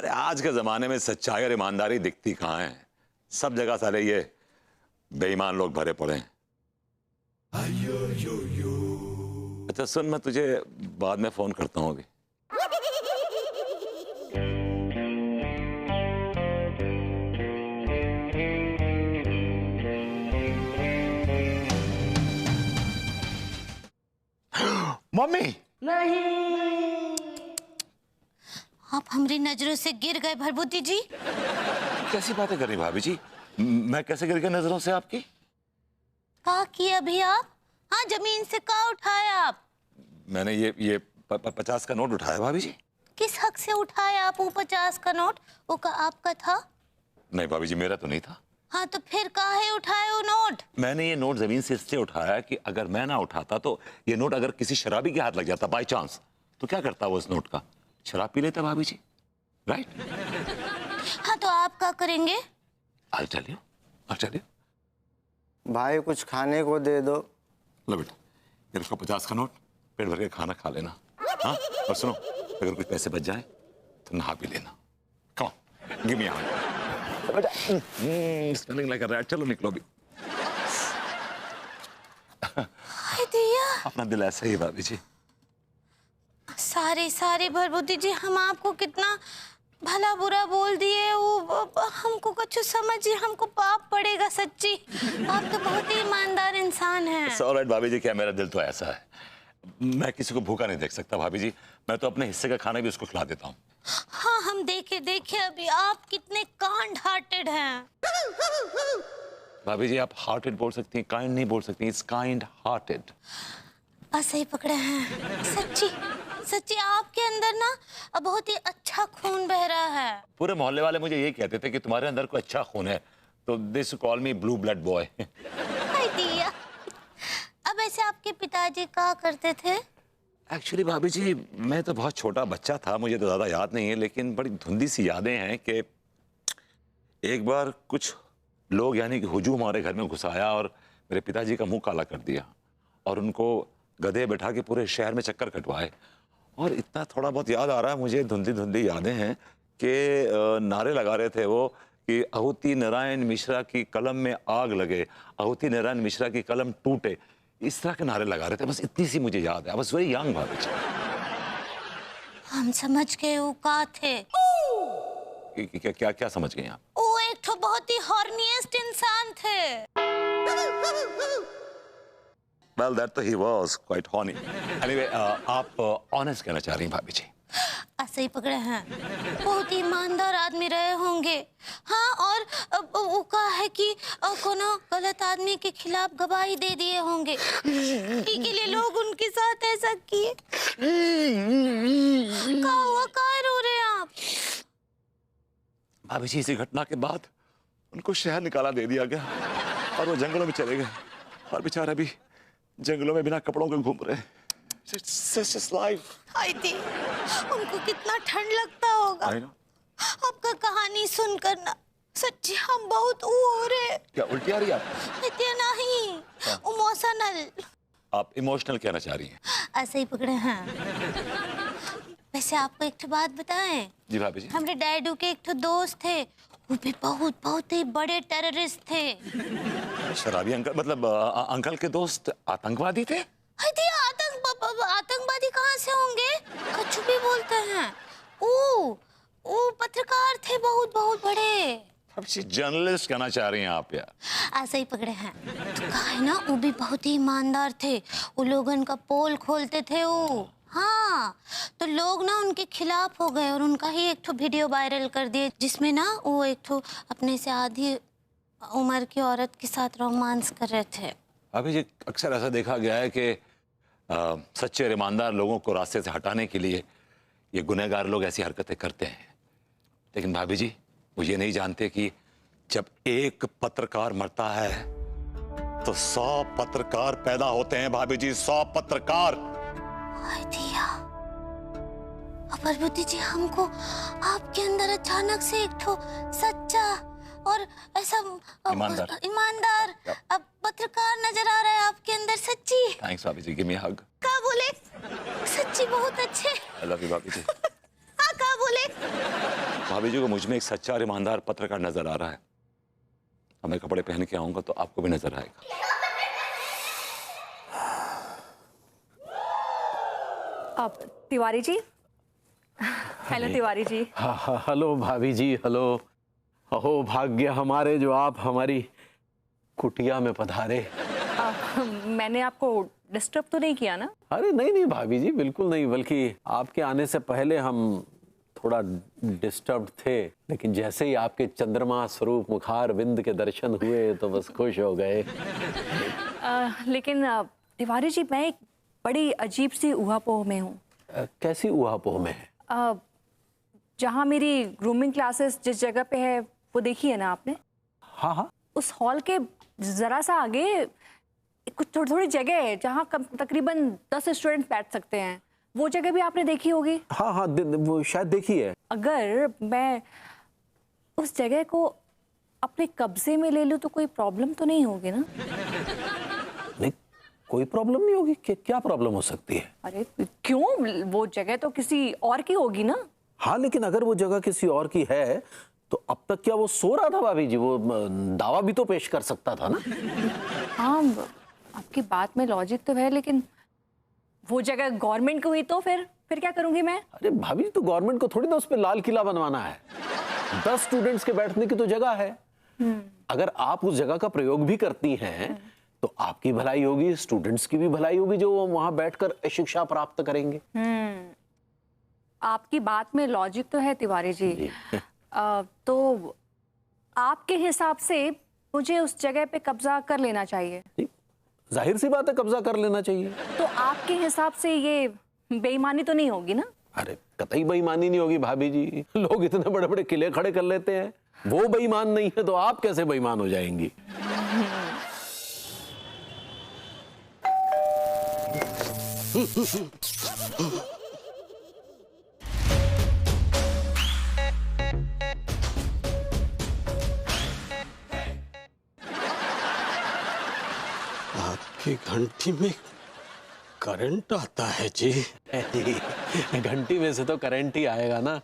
अरे आज के जमाने में सच्चाई और ईमानदारी दिखती कहाँ है? सब जगह सारे ये बेईमान लोग भरे पड़े हैं। अच्छा सुन, मैं तुझे बाद में फोन करता हूँ अभी। मम्मी नहीं, आप हमारी नजरों से गिर गए भरभूति जी। कैसी बातें कर रही भाभी जी? मैं कैसे गिर गया नजरों से आपकी? क्या किया अभी आप? हाँ, जमीन से क्या उठाया आप? मैंने ये 50 का नोट उठाया भाभी जी। किस हक से उठाया आप वो 50 का नोट? वो का आपका था? नहीं भाभी जी, मेरा तो नहीं था। हाँ तो फिर काहे उठाए वो नोट? मैंने ये नोट जमीन से इसलिए उठाया कि अगर मैं ना उठाता तो ये नोट अगर किसी शराबी के हाथ लग जाता बाय चांस, तो क्या करता वो इस नोट का? शराब पी लेता भाभी जी, राइट? हाँ तो आप क्या करेंगे? I'll tell you. भाई कुछ खाने को दे दो। लो बेटा, ये रखो 50 का नोट, पेट भर के खाना खा लेना। हाँ, और सुनो, अगर कुछ पैसे बच जाए तो नहा भी लेना। Come on, give me a hand. बेटा, smelling like a rat. चलो निकलो अभी। हाय दिया, अपना दिल ऐसा ही है भाभी जी। सारे भरभूति जी, हम आपको कितना भला बुरा बोल दिए। वो हमको कुछ समझिए, हमको पाप पड़ेगा सच्ची। आप तो बहुत ही ईमानदार इंसान हैं। It's all right भाभी जी, क्या मेरा दिल तो ऐसा है, मैं किसी को भूखा नहीं देख सकता भाभी जी। मैं तो अपने हिस्से का खाना भी उसको खिला देता हूँ। हाँ, हम देखे अभी आप कितने काइंड हार्टेड हैं। भाभी जी, आप हार्टेड बोल सकती हैं, काइंड नहीं बोल सकती। It's kind hearted. बस सही पकड़े हैं। सच्ची आपके अंदर ना बहुत ही अच्छा खून बह रहा है। पूरे मोहल्ले वाले मुझे यही कहते थे कि तुम्हारे अंदर कोई अच्छा खून है, तो this call me blue blood boy. अब ऐसे आपके पिताजी क्या करते थे? एक्चुअली भाभी जी, मैं तो बहुत छोटा बच्चा था, मुझे तो ज्यादा याद नहीं है, लेकिन बड़ी धुंधली सी यादें हैं कि एक बार कुछ लोग यानी कि हुजूम हमारे घर में घुस आया और मेरे पिताजी का मुंह काला कर दिया और उनको गधे बैठा के पूरे शहर में चक्कर कटवाए। और इतना थोड़ा बहुत याद आ रहा है मुझे, धुंधली यादें हैं कि नारे लगा रहे थे वो कि आहुति नारायण मिश्रा की कलम में आग लगे, आहुति नारायण मिश्रा की कलम टूटे, इस तरह के नारे लगा रहे थे। बस इतनी सी मुझे याद है। बस वेरी यंग भाभी जी। हम समझ गए वो का थे। क्या समझ गए आप? वो एक तो बहुत ही हॉर्निएस्ट इंसान थे। Well, that he was quite horny. Anyway, आप ऑनेस्ट कहना चाह रही हैं भाभी जी? ऐसे ही पकड़े हैं, बहुत ईमानदार आदमी रहे होंगे। हाँ, और वो कहा है कि कोनो गलत आदमी के खिलाफ गवाही दे दिए होंगे, के लिए लोग उनके साथ ऐसा किए। क्या हुआ, क्या रो रहे हैं आप? भाभी जी, इसी घटना के बाद उनको शहर निकाला दे दिया गया और वो जंगलों में चले गए और बेचारा भी जंगलों में बिना कपड़ों के घूम रहे। It's just life. आई थी, उनको कितना ठंड लगता होगा। आपका कहानी सुनकर ना सच्ची हम बहुत हो रहे। क्या उल्टी आ रही है आपको? इतना नहीं, इमोशनल। आप इमोशनल कहना चाह रही हैं? ऐसे ही पकड़े हैं। वैसे आपको एक बात बताएं? जी भाभी जी। हमारे डैडू के एक दोस्त थे, वो भी बहुत ही बड़े टेररिस्ट थे। शराबी अंकल? मतलब अंकल के दोस्त आतंकवादी थे? आतंकवादी कहाँ से होंगे? कछु भी बोलते हैं। वो पत्रकार थे, बहुत बड़े। जर्नलिस्ट कहना चाह रही हैं आप? यार ऐसे ही पकड़े हैं। तो कहा है ना, वो भी बहुत ही ईमानदार थे। वो लोगन का पोल खोलते थे वो। हाँ, तो लोग ना उनके खिलाफ हो गए और उनका ही एक वीडियो वायरल कर दिए, जिसमें ना वो एक अपने से आधी उम्र की औरत के साथ रोमांस कर रहे थे। अभी जी, अक्सर ऐसा देखा गया है कि सच्चे और ईमानदार लोगों को रास्ते से हटाने के लिए ये गुनहगार लोग ऐसी हरकतें करते हैं। लेकिन भाभी जी, वो ये नहीं जानते कि जब एक पत्रकार मरता है तो 100 पत्रकार पैदा होते हैं भाभी जी, 100 पत्रकार। प्रभुति जी, हमको आपके अंदर अचानक से एक सच्चा और ऐसा ईमानदार अब पत्रकार नजर आ रहा है आपके अंदर। सच्ची थैंक्स भाभी जी, गिव मी हग। क्या बोले? सच्ची बहुत अच्छे। आई लव यू भाभी जी। हाँ, क्या बोले? भाभी जी को मुझ में एक सच्चा और ईमानदार पत्रकार नजर आ रहा है। अब मैं कपड़े पहन के आऊंगा तो आपको भी नजर आएगा। अब तिवारी जी। हेलो तिवारी जी। हेलो भाभी जी, हेलो। अहो भाग्य हमारे जो आप हमारी कुटिया में पधारे। मैंने आपको डिस्टर्ब तो नहीं किया ना? अरे नहीं नहीं भाभी जी, बिल्कुल नहीं, बल्कि आपके आने से पहले हम थोड़ा डिस्टर्ब थे, लेकिन जैसे ही आपके चंद्रमा स्वरूप मुखार बिंद के दर्शन हुए तो बस खुश हो गए। लेकिन तिवारी जी, मैं एक बड़ी अजीब सी ऊहापोह में हूँ। कैसी ऊहापोह में है? जहाँ मेरी ग्रूमिंग क्लासेस जिस जगह पे है वो देखी है ना आपने? हाँ हाँ। उस हॉल के जरा सा आगे कुछ थोड़ी थोड़ी जगह है जहाँ तकरीबन 10 स्टूडेंट बैठ सकते हैं। वो जगह भी आपने देखी होगी। हाँ हाँ, वो शायद देखी है। अगर मैं उस जगह को अपने कब्जे में ले लूं तो कोई प्रॉब्लम तो नहीं होगी ना? नहीं, कोई प्रॉब्लम नहीं होगी। क्या प्रॉब्लम हो सकती है? अरे क्यों, वो जगह तो किसी और की होगी ना? हाँ, लेकिन अगर वो जगह किसी और की है तो अब तक क्या वो सो रहा था भाभी जी? वो दावा भी तो पेश कर सकता था ना। हाँ, आपकी बात में लॉजिक तो है, लेकिन वो जगह गवर्नमेंट को हुई तो फिर क्या करूंगी मैं? अरे भाभी, तो गवर्नमेंट को थोड़ी ना उस पे लाल किला बनवाना है। 10 स्टूडेंट्स के बैठने की तो जगह है। अगर आप उस जगह का प्रयोग भी करती हैं तो आपकी भलाई होगी, स्टूडेंट्स की भी भलाई होगी जो वहां बैठकर शिक्षा प्राप्त करेंगे। आपकी बात में लॉजिक तो है तिवारी जी। तो आपके हिसाब से मुझे उस जगह पे कब्जा कर लेना चाहिए? जाहिर सी बात है, कब्जा कर लेना चाहिए। तो आपके हिसाब से ये बेईमानी तो नहीं होगी ना? अरे कतई बेईमानी नहीं होगी भाभी जी। लोग इतने बड़े बड़े किले खड़े कर लेते हैं, वो बेईमान नहीं है तो आप कैसे बेईमान हो जाएंगी? आपकी घंटी में करंट आता है जी। घंटी में से तो करंट ही आएगा ना।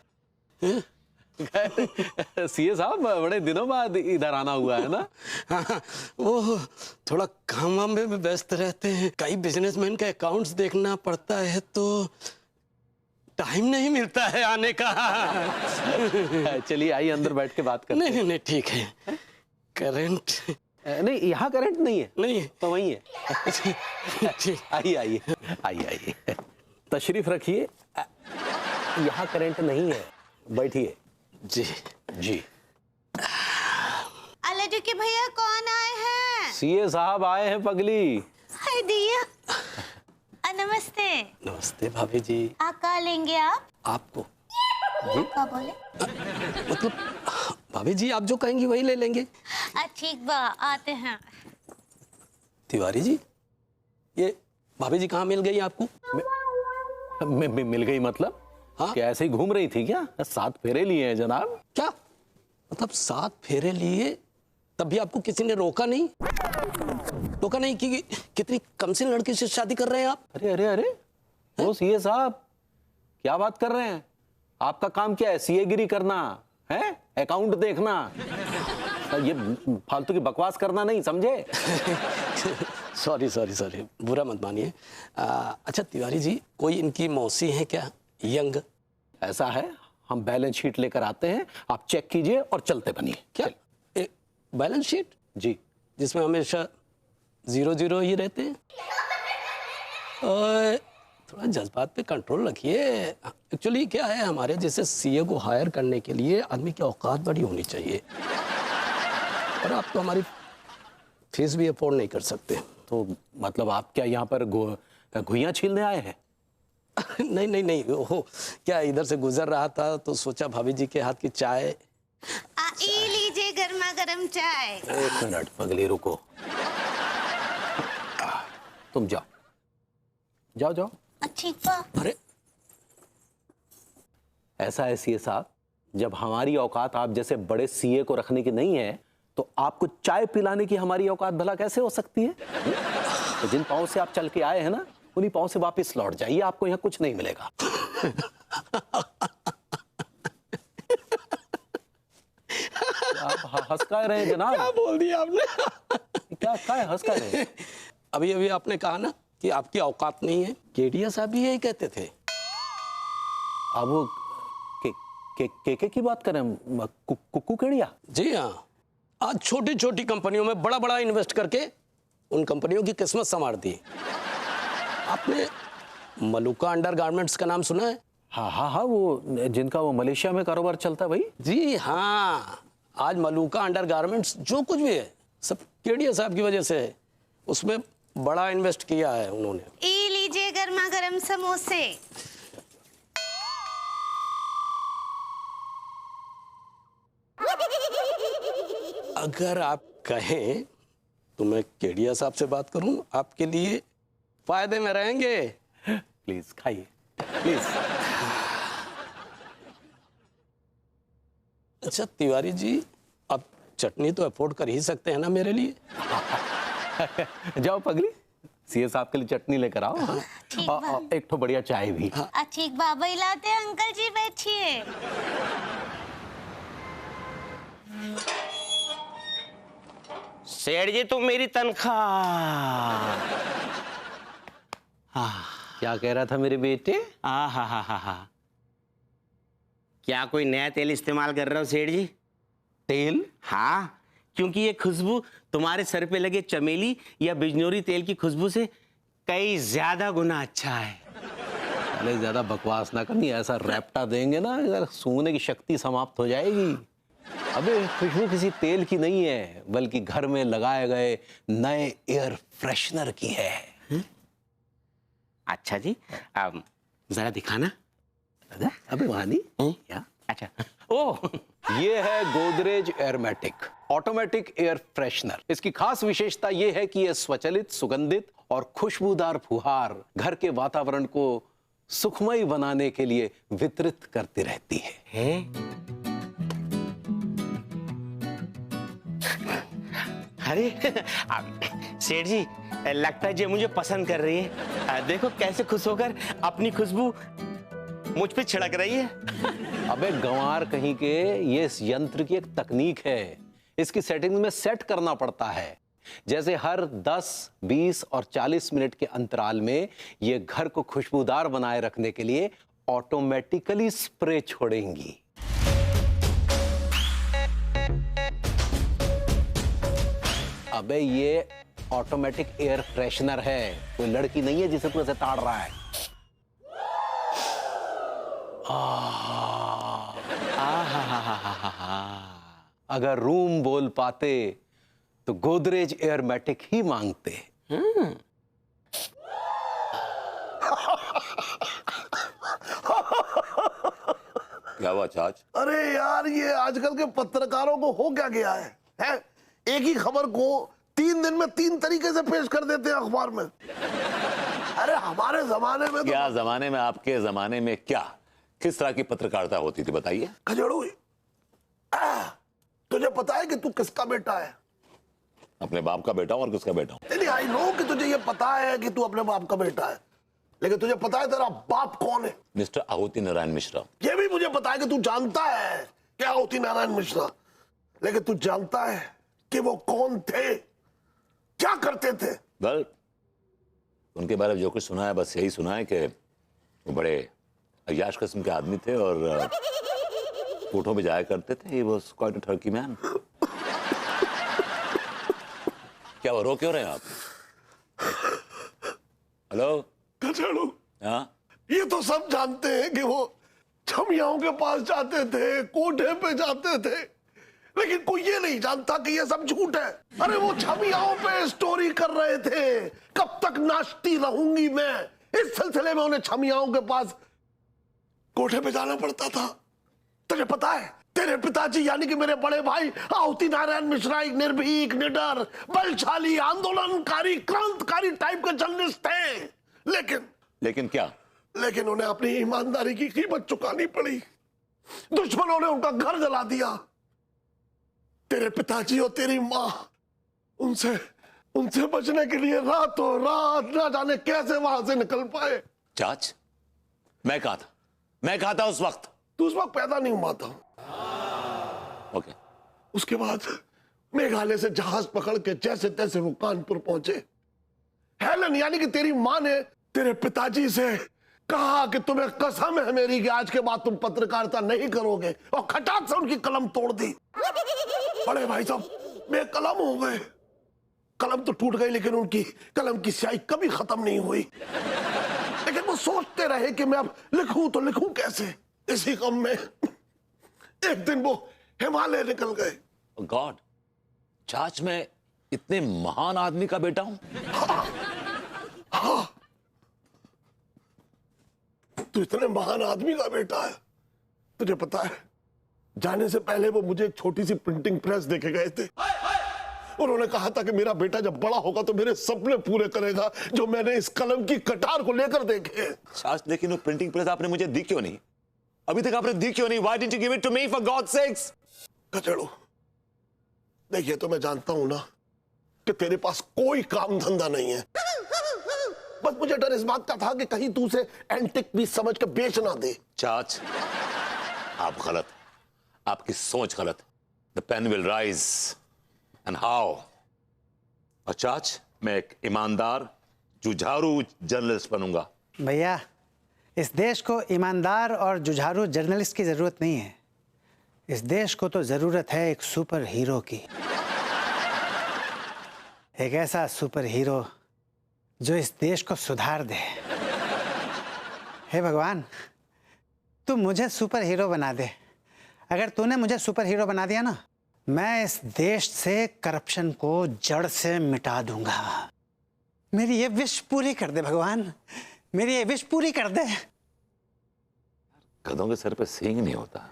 सीए साहब, बड़े दिनों बाद इधर आना हुआ है ना? हाँ, वो थोड़ा काम वाम में व्यस्त रहते हैं। कई बिजनेसमैन के अकाउंट्स देखना पड़ता है तो टाइम नहीं मिलता है आने का। चलिए आइए, अंदर बैठ के बात करते हैं। नहीं नहीं ठीक है। करंट नहीं, यहाँ करंट नहीं है। नहीं है तो वही है। ठीक। आइए आइए आइए आइए, तशरीफ रखिए। यहाँ करंट नहीं है, बैठिए। जी जी। अल्लाह के भैया कौन आए हैं? सीए साहब आए हैं पगली। हाय दिया। नमस्ते। नमस्ते भाभी जी। का लेंगे आप? आपको क्या बोले? मतलब भाभी जी आप जो कहेंगी वही ले लेंगे। ठीक बा, आते हैं। तिवारी जी, ये भाभी जी कहाँ मिल गई आपको? मिल गई मतलब? हाँ? क्या ऐसे ही घूम रही थी क्या? 7 फेरे लिए हैं जनाब। क्या मतलब 7 फेरे लिए तब भी आपको किसी ने रोका नहीं? रोका नहीं कि कितनी कमसिन लड़की से शादी कर रहे हैं आप? अरे अरे अरे, वो सीए साहब क्या बात कर रहे हैं? आपका काम क्या है? सीए गिरी करना है? अकाउंट देखना? ये फालतू की बकवास करना नहीं, समझे? सॉरी सॉरी सॉरी, बुरा मत मानिए। अच्छा तिवारी जी, कोई इनकी मौसी है क्या, यंग? ऐसा है, हम बैलेंस शीट लेकर आते हैं, आप चेक कीजिए और चलते बनिए। क्या बैलेंस शीट? जी। जिसमें हमेशा 0-0 ही रहते हैं। और थोड़ा जज्बात पे कंट्रोल रखिए। एक्चुअली क्या है, हमारे जैसे सीए को हायर करने के लिए आदमी की औकात बड़ी होनी चाहिए, और आप तो हमारी फीस भी अफोर्ड नहीं कर सकते। तो मतलब आप क्या यहाँ पर घुइयां छीलने आए हैं? नहीं नहीं नहीं, वो क्या इधर से गुजर रहा था तो सोचा भाभी जी के हाथ की चाय। ये लीजिए गर्मा गर्म चाय। 1 मिनट पगली, रुको। तुम जाओ जाओ जाओ। ठीक बा। अरे ऐसा है सीए साहब, जब हमारी औकात आप जैसे बड़े सीए को रखने की नहीं है तो आपको चाय पिलाने की हमारी औकात भला कैसे हो सकती है? तो जिन पाँव से आप चल के आए हैं ना, उन्हीं पाँव से वापस लौट जाइए, आपको यहाँ कुछ नहीं मिलेगा। हंस का रहे जनाब? क्या बोल दिया आपने? क्या हंस का रहे? अभी अभी आपने कहा ना कि आपकी औकात नहीं है। केडिया साहब भी यही कहते थे। अब वो के की बात करें, कुक्कू केड़िया? जी हाँ, आज छोटी छोटी कंपनियों में बड़ा बड़ा इन्वेस्ट करके उन कंपनियों की किस्मत संवार दी। आपने मलुका अंडरगारमेंट्स का नाम सुना है? हाँ, वो जिनका वो मलेशिया में कारोबार चलता है भाई। जी हाँ, आज मलुका अंडरगारमेंट्स जो कुछ भी है सब केडिया साहब की वजह से है। उसमें बड़ा इन्वेस्ट किया है उन्होंने। ये लीजिए गर्मा गर्म समोसे। अगर आप कहें तो मैं केडिया साहब से बात करूं, आपके लिए फायदे में रहेंगे। प्लीज खाइए, प्लीज। अच्छा तिवारी जी, आप चटनी तो अफोर्ड कर ही सकते हैं ना मेरे लिए? जाओ पगली, सीए साहब के लिए चटनी लेकर आओ। ठीक और एक तो बढ़िया चाय भी। ठीक बाबा लाते हैं, अंकल जी बैठिए। सेठ जी तुम मेरी तनख्वाह। क्या कह रहा था मेरे बेटे? हा। क्या कोई नया तेल इस्तेमाल कर रहे हो सेठ जी? तेल? हाँ, क्योंकि ये खुशबू तुम्हारे सर पे लगे चमेली या बिजनौरी तेल की खुशबू से कई ज्यादा गुना अच्छा है। अरे ज्यादा बकवास ना करनी, ऐसा रैप्टा देंगे ना सूंघने की शक्ति समाप्त हो जाएगी। अबे खुशबू किसी तेल की नहीं है, बल्कि घर में लगाए गए नए एयर फ्रेशनर की है। अच्छा जी, जरा दिखाना। अबे वहां नहीं क्या? अच्छा, ओह ये है Godrej Airmatic automatic air freshener. इसकी खास विशेषता ये है कि यह स्वचालित, सुगंधित और खुशबूदार फुहार घर के वातावरण को सुखमय बनाने के लिए वितरित करती रहती है। अरे सेठ जी, लगता है जी मुझे पसंद कर रही है। देखो कैसे खुश होकर अपनी खुशबू मुझ पे छिड़क रही है। अबे गंवार कहीं के, ये इस यंत्र की एक तकनीक है। इसकी सेटिंग में सेट करना पड़ता है। जैसे हर 10, 20 और 40 मिनट के अंतराल में ये घर को खुशबूदार बनाए रखने के लिए ऑटोमेटिकली स्प्रे छोड़ेंगी। अबे ये ऑटोमेटिक एयर फ्रेशनर है, कोई लड़की नहीं है जिसे तू ऐसे ताड़ रहा है। अगर रूम बोल पाते तो गोदरेज एयरमेटिक ही मांगते। क्या हुआ चाच? अरे यार, ये आजकल के पत्रकारों को हो क्या गया है? एक ही खबर को 3 दिन में 3 तरीके से पेश कर देते हैं अखबार में। अरे हमारे जमाने में क्या जमाने में, आपके जमाने में क्या, किस तरह की पत्रकारिता होती थी बताइए? खजड़ू, तुझे पता है कि तू किसका बेटा है? अपने बाप का बेटा हूं। और किसका बेटा हूं? नहीं, आई नो कि तुझे ये पता है कि तू अपने बाप का बेटा है, लेकिन तुझे पता है तेरा बाप कौन है? मिस्टर आहुति नारायण मिश्रा। ये भी मुझे पता है कि तू जानता है क्या होती नारायण मिश्रा, लेकिन तू जानता है कि वो कौन थे, क्या करते थे? वेल, उनके बारे में जो कुछ सुना है बस यही सुना है कि वो बड़े अय्याश किस्म के आदमी थे और ऊँटों पे जाया करते थे। He was quite a Turkey man. क्या वो रो क्यों रहे हैं आप? हेलो खजड़ू, हाँ, ये तो सब जानते हैं कि वो छमियाओं के पास जाते थे, कोठे पे जाते थे, लेकिन कोई ये नहीं जानता कि ये सब झूठ है। अरे वो छमियाओं पे स्टोरी कर रहे थे, कब तक नाचती रहूंगी मैं। इस सिलसिले में उन्हें छमियाओं के पास कोठे पे जाना पड़ता था। तुझे पता है, तेरे पिताजी यानी कि मेरे बड़े भाई आहुति नारायण मिश्रा एक निर्भीक, निडर, बलशाली, आंदोलनकारी, क्रांतिकारी टाइप के जर्नलिस्ट थे, लेकिन क्या? लेकिन उन्हें अपनी ईमानदारी की कीमत चुकानी पड़ी। दुश्मनों ने उनका घर जला दिया। तेरे पिताजी और तेरी माँ उनसे बचने के लिए रातों रात ना जाने कैसे वहां से निकल पाए। चाच, मैं कहा था उस वक्त? तू उस वक्त पैदा नहीं हुआ था। ओके, उसके बाद मेघालय से जहाज पकड़ के जैसे तैसे वो कानपुर पहुंचे। हेलन यानी कि तेरी माँ ने तेरे पिताजी से कहा कि तुम्हें कसम है मेरी कि आज के बाद तुम पत्रकारिता नहीं करोगे, और खटाक से उनकी कलम तोड़ दी। बड़े भाई साहब बेकलम हो गए। कलम तो टूट गई लेकिन उनकी कलम की स्याही कभी खत्म नहीं हुई। लेकिन वो सोचते रहे कि मैं अब लिखूं तो लिखूं कैसे। इसी गम में एक दिन वो हिमालय निकल गए। गॉड, चाच मैं इतने महान आदमी का बेटा हूं? तू इतने महान आदमी का बेटा है। तुझे पता है जाने से पहले वो मुझे एक छोटी सी प्रिंटिंग प्रेस देके गए थे। उन्होंने कहा था कि मेरा बेटा जब बड़ा होगा तो मेरे सपने पूरे करेगा जो मैंने इस कलम की कटार को लेकर देखे। चाच लेकिन वो प्रिंटिंग प्रेस आपने मुझे दी क्यों नहीं? अभी तक आपने दी क्यों नहीं? Why didn't you give it to me for God's sakes? कचड़ो, देखिए तो मैं जानता हूं ना कि तेरे पास कोई काम धंधा नहीं है। बस मुझे डर इस बात का था कि कहीं तू उसे एंटिक पीस समझ के बेच ना दे। चाच आप गलत, आपकी सोच गलत। The pain will rise and how. और चाच मैं एक ईमानदार जुझारू जर्नलिस्ट बनूंगा। भैया इस देश को ईमानदार और जुझारू जर्नलिस्ट की जरूरत नहीं है। इस देश को तो जरूरत है एक सुपर हीरो की। एक ऐसा सुपर हीरो जो इस देश को सुधार दे। हे भगवान, तू मुझे सुपर हीरो बना दे। अगर तूने मुझे सुपर हीरो बना दिया ना, मैं इस देश से करप्शन को जड़ से मिटा दूंगा। मेरी ये विश पूरी कर दे भगवान, मेरी ये विश पूरी कर दे। गधों के सर पे सींग नहीं होता।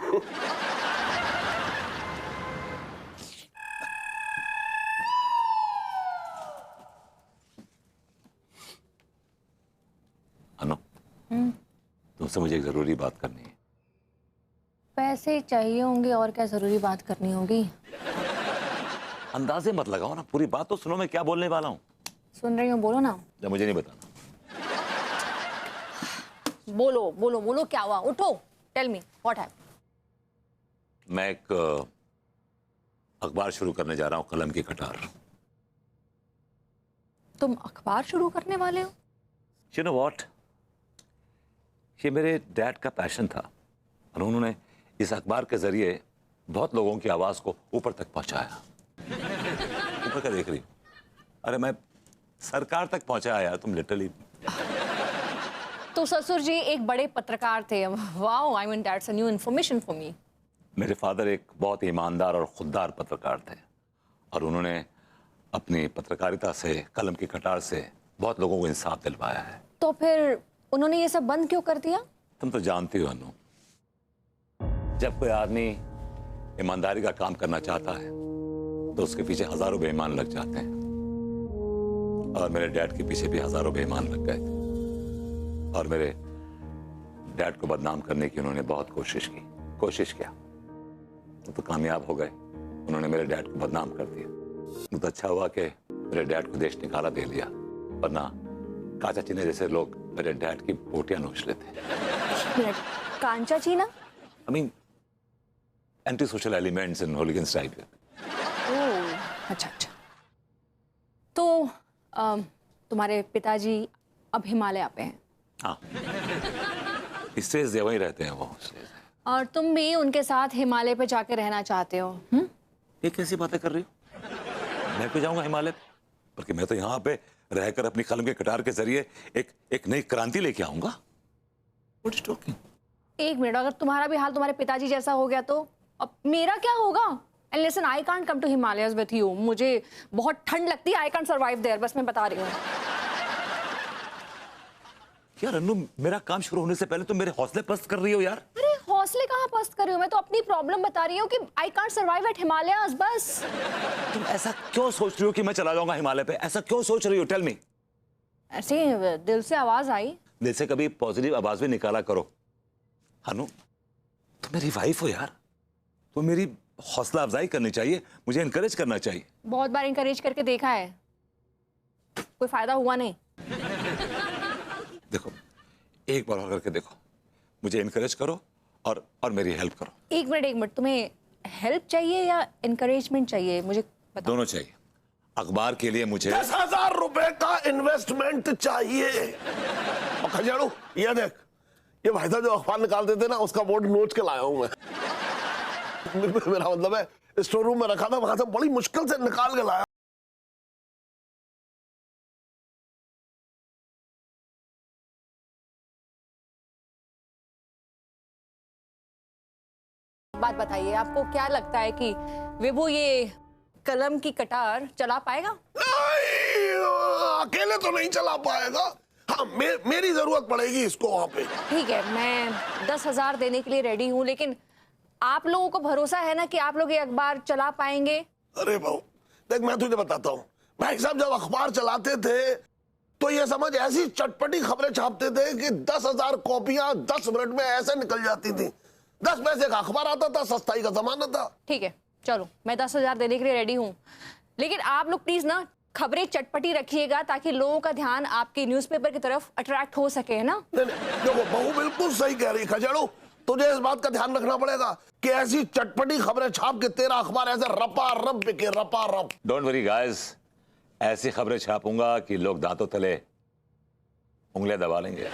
अनु, तुमसे मुझे एक जरूरी बात करनी है। पैसे चाहिए होंगे और क्या जरूरी बात करनी होगी? अंदाजे मत लगाओ ना, पूरी बात तो सुनो मैं क्या बोलने वाला हूँ। सुन रही हूँ, बोलो ना। जब मुझे नहीं बताना। बोलो बोलो बोलो, क्या हुआ? उठो, टेल मी व्हाट हैपेंड। मैं एक अखबार शुरू करने जा रहा हूँ, कलम की कटार। तुम अखबार शुरू करने वाले हो? You know what? ये मेरे डैड का पैशन था और उन्होंने इस अखबार के जरिए बहुत लोगों की आवाज को ऊपर तक पहुंचाया। ऊपर क्या देख रही? अरे मैं सरकार तक पहुंचाया यार, तुम लिटरली। तो ससुर जी एक बड़े पत्रकार थे। Wow, I mean that's a new information for me. मेरे फादर एक बहुत ईमानदार और खुददार पत्रकार थे और उन्होंने अपनी पत्रकारिता से, कलम की कटार से बहुत लोगों को इंसाफ दिलवाया है। तो फिर उन्होंने ये सब बंद क्यों कर दिया? तुम तो जानती हो अनु, जब कोई आदमी ईमानदारी का काम करना चाहता है तो उसके पीछे हजारों बेईमान लग जाते हैं और मेरे डैड के पीछे भी हजारों बेईमान लग गए और मेरे डैड को बदनाम करने की उन्होंने बहुत कोशिश किया तो कामयाब हो गए। उन्होंने मेरे डैड को बदनाम कर दिया। बहुत अच्छा हुआ कि मेरे डैड को देश निकाला दे दिया, वरना काचा चीना जैसे लोग मेरे डैड की बोटियां नोच लेते। Kancha Cheena? I mean anti social elements in hooligans type. Oh, अच्छा अच्छा। तो तुम्हारे पिताजी अब हिमालय पे हैं? हाँ, इससे वहीं रहते हैं वो। और तुम भी उनके साथ हिमालय पे जाके रहना चाहते हो? ये कैसी बातें कर रही हो? मैं क्यों जाऊंगा हिमालय? बल्कि मैं तो यहाँ पे रहकर अपनी कलम के कटार के जरिए एक नई क्रांति लेके आऊंगा। What is talking? एक मिनट, अगर तुम्हारा भी हाल तुम्हारे पिताजी जैसा हो गया तो अब मेरा क्या होगा? And listen, I can't come to Himalayas with you. मुझे बहुत ठंड लगती है, आई कांट सर्वाइव देयर। बस मैं बता रही हूँ। यार अन्नू, मेरा काम शुरू होने से पहले तुम मेरे हौसले पस्त कर रही हो यार। अरे हौसले कहाँ पस्त कर रही हूँ? मैं तो अपनी प्रॉब्लम बता रही हूँ कि I can't survive eight Himalayas, बस। तुम ऐसा क्यों सोच रही हो कि मैं चला जाऊंगा हिमालय पे? ऐसा क्यों सोच रही हो? Tell me. ऐसे दिल से आवाज आई। दिल से कभी पॉजिटिव आवाज भी निकाला करो। अनु, तुम मेरी वाइफ हो यार, तो मेरी हौसला अफजाई करनी चाहिए, मुझे इनकरेज करना चाहिए। बहुत बार इनकरेज करके देखा है, कोई फायदा हुआ नहीं। देखो, एक बार और करके देखो, मुझे इनकरेज करो और मेरी हेल्प करो। एक मिनट, तुम्हें हेल्प चाहिए या इनकरेजमेंट चाहिए मुझे बताओ। दोनों चाहिए। अखबार के लिए मुझे 10,000 रुपए का इन्वेस्टमेंट चाहिए। और खजाड़ू ये देख, ये भाई साहब जो अखबार निकालते थे ना, उसका बोर्ड नोच के लाया हूं मैं। मेरा मतलब है स्टोर रूम में रखा था, वहां से बड़ी मुश्किल से निकाल के लाया। बात बताइए, आपको क्या लगता है कि विभू ये कलम की कटार चला पाएगा? नहीं, अकेले तो नहीं चला पाएगा। हाँ, मेरी जरूरत पड़ेगी इसको वहां पे। ठीक है, मैं 10,000 देने के लिए रेडी हूँ, लेकिन आप लोगों को भरोसा है ना कि आप लोग ये अखबार चला पाएंगे? अरे बहू देख, मैं तुझे बताता हूँ, भाई साहब जब अखबार चलाते थे तो ये समझ ऐसी चटपटी खबरें छापते थे कि 10,000 कॉपियां 10 मिनट में ऐसे निकल जाती थी। 10 पैसे का अखबार आता था, सस्ताई का जमाना था। ठीक है, चलो मैं 10,000 देने के लिए रेडी हूँ, लेकिन आप लोग प्लीज ना खबरें चटपटी रखिएगा ताकि लोगों का ध्यान आपके न्यूज़पेपर की तरफ अट्रैक्ट हो सके, है ना? नहीं, देखो बहू बिल्कुल सही कह रही खजाड़ू, तुझे इस बात का ध्यान रखना पड़ेगा कि ऐसी चटपटी खबरें छाप के तेरा अखबार ऐसे रपा रप बिके, रपा रप। डोंट वरी गाइस, ऐसी खबरें छापूंगा कि लोग दांतों तले उंगलियां दबा लेंगे।